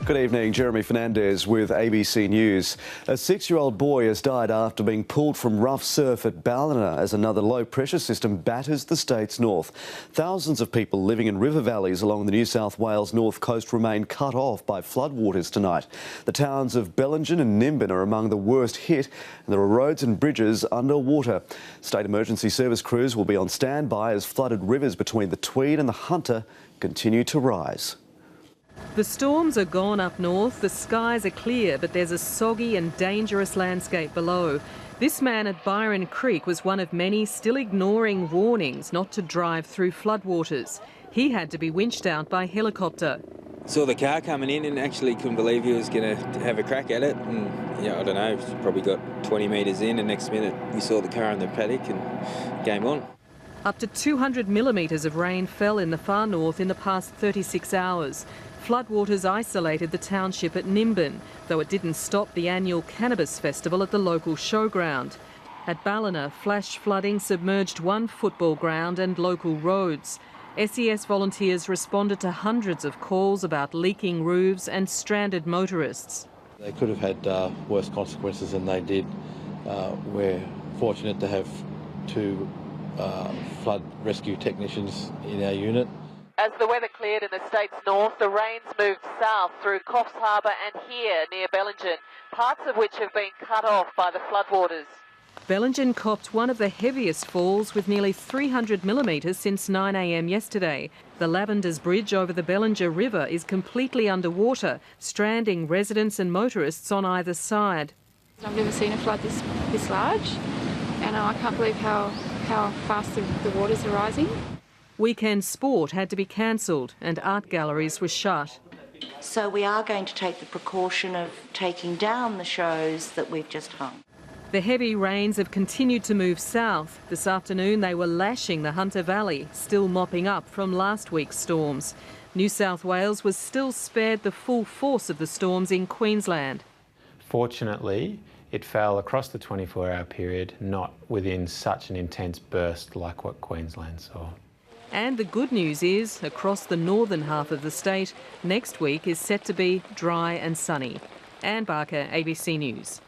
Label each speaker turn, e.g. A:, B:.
A: Good evening, Jeremy Fernandez with ABC News. A 6-year-old boy has died after being pulled from rough surf at Ballina as another low-pressure system batters the state's north. Thousands of people living in river valleys along the New South Wales north coast remain cut off by floodwaters tonight. The towns of Bellingen and Nimbin are among the worst hit, and there are roads and bridges underwater. State emergency service crews will be on standby as flooded rivers between the Tweed and the Hunter continue to rise.
B: The storms are gone up north, the skies are clear, but there's a soggy and dangerous landscape below. This man at Byron Creek was one of many still ignoring warnings not to drive through floodwaters. He had to be winched out by helicopter.
C: Saw the car coming in and actually couldn't believe he was going to have a crack at it. And yeah, I don't know, probably got 20 metres in, and next minute we saw the car in the paddock and game on.
B: Up to 200 millimetres of rain fell in the far north in the past 36 hours. Floodwaters isolated the township at Nimbin, though it didn't stop the annual cannabis festival at the local showground. At Ballina, flash flooding submerged one football ground and local roads. SES volunteers responded to hundreds of calls about leaking roofs and stranded motorists.
D: They could have had worse consequences than they did. We're fortunate to have two flood rescue technicians in our unit.
B: As the weather cleared in the state's north, the rains moved south through Coffs Harbour and here near Bellingen, parts of which have been cut off by the floodwaters. Bellingen copped one of the heaviest falls with nearly 300 millimetres since 9 a.m. yesterday. The Lavenders Bridge over the Bellinger River is completely underwater, stranding residents and motorists on either side.
E: I've never seen a flood this large, and I can't believe how fast the waters are rising.
B: Weekend sport had to be cancelled and art galleries were shut.
F: So we are going to take the precaution of taking down the shows that we've just hung.
B: The heavy rains have continued to move south. This afternoon they were lashing the Hunter Valley, still mopping up from last week's storms. New South Wales was still spared the full force of the storms in Queensland.
G: Fortunately, it fell across the 24-hour period, not within such an intense burst like what Queensland saw.
B: And the good news is, across the northern half of the state, next week is set to be dry and sunny. Anne Barker, ABC News.